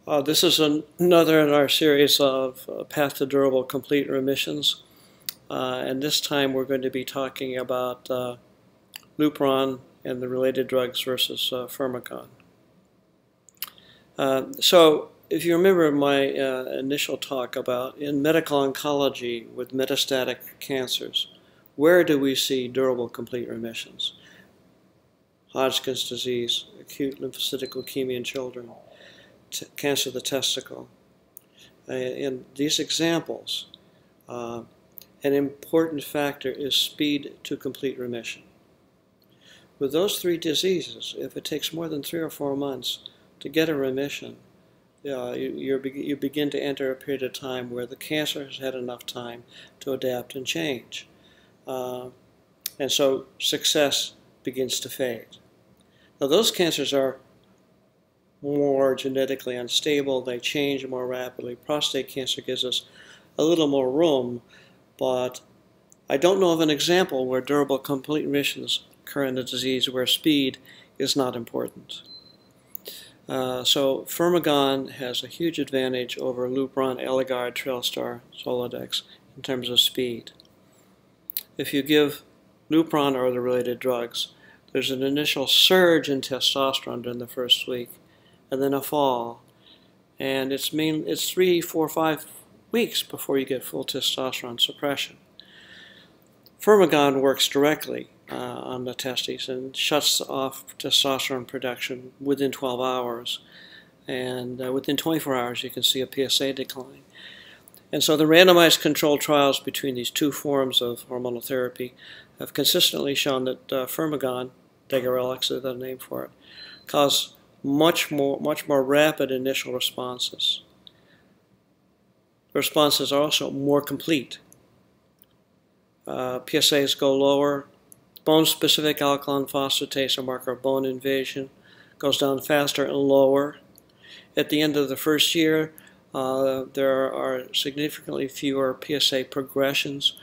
This is another in our series of Path to Durable Complete Remissions. And this time we're going to be talking about Lupron and the related drugs versus Firmagon. So if you remember my initial talk about in medical oncology with metastatic cancers, where do we see durable complete remissions? Hodgkin's disease, acute lymphocytic leukemia in children, cancer of the testicle. In these examples, an important factor is speed to complete remission. With those three diseases, if it takes more than 3 or 4 months to get a remission, you begin to enter a period of time where the cancer has had enough time to adapt and change. And so success begins to fade. Now those cancers are more genetically unstable, they change more rapidly. Prostate cancer gives us a little more room, but I don't know of an example where durable complete remissions occur in a disease where speed is not important. So Firmagon has a huge advantage over Lupron, Eligard, Trailstar, Zoladex in terms of speed. If you give Lupron or the related drugs, there's an initial surge in testosterone during the first week, and then a fall. And it's 3, 4, 5 weeks before you get full testosterone suppression. Firmagon works directly on the testes and shuts off testosterone production within 12 hours. And within 24 hours, you can see a PSA decline. And so the randomized controlled trials between these two forms of hormonal therapy have consistently shown that Firmagon, Degarelix is the name for it, cause much more rapid initial responses. The responses are also more complete. PSAs go lower. Bone-specific alkaline phosphatase, a marker of bone invasion, goes down faster and lower. At the end of the first year, there are significantly fewer PSA progressions,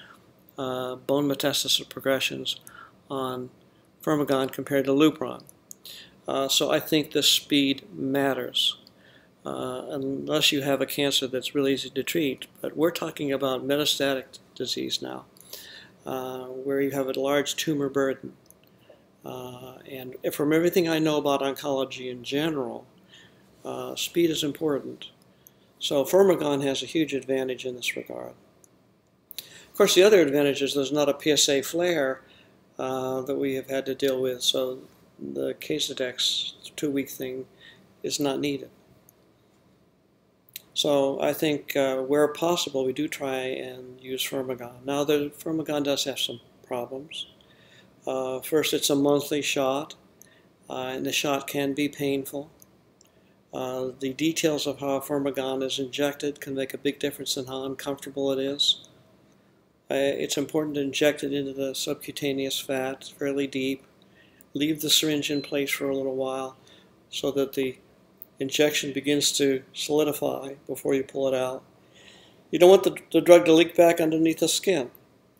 bone metastasis progressions on Firmagon compared to Lupron. So I think the speed matters, unless you have a cancer that's really easy to treat. But we're talking about metastatic disease now, where you have a large tumor burden. And from everything I know about oncology in general, speed is important. So Firmagon has a huge advantage in this regard. Of course, the other advantage is there's not a PSA flare that we have had to deal with, so the Casodex 2-week thing is not needed. So I think where possible, we do try and use Firmagon. Now, the Firmagon does have some problems. First, it's a monthly shot, and the shot can be painful. The details of how Firmagon is injected can make a big difference in how uncomfortable it is. It's important to inject it into the subcutaneous fat fairly deep. Leave the syringe in place for a little while so that the injection begins to solidify before you pull it out. You don't want the drug to leak back underneath the skin.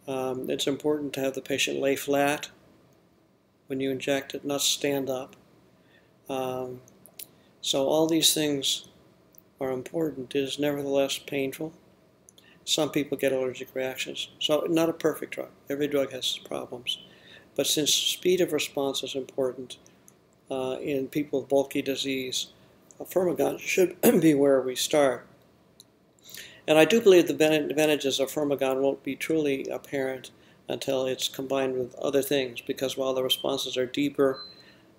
It's important to have the patient lay flat when you inject it, not stand up. So all these things are important. It is nevertheless painful. Some people get allergic reactions. So not a perfect drug. Every drug has problems. But since speed of response is important in people with bulky disease, Firmagon should be where we start. And I do believe the advantages of Firmagon won't be truly apparent until it's combined with other things, because while the responses are deeper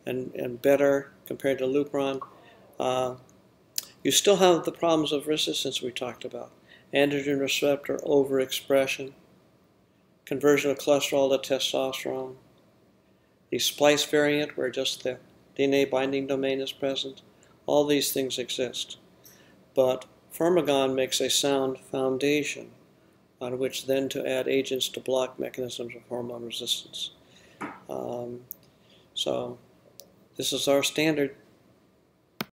and better compared to Lupron, you still have the problems of resistance we talked about. Androgen receptor overexpression, conversion of cholesterol to testosterone, the splice variant where just the DNA binding domain is present. All these things exist. But Firmagon makes a sound foundation on which then to add agents to block mechanisms of hormone resistance. So this is our standard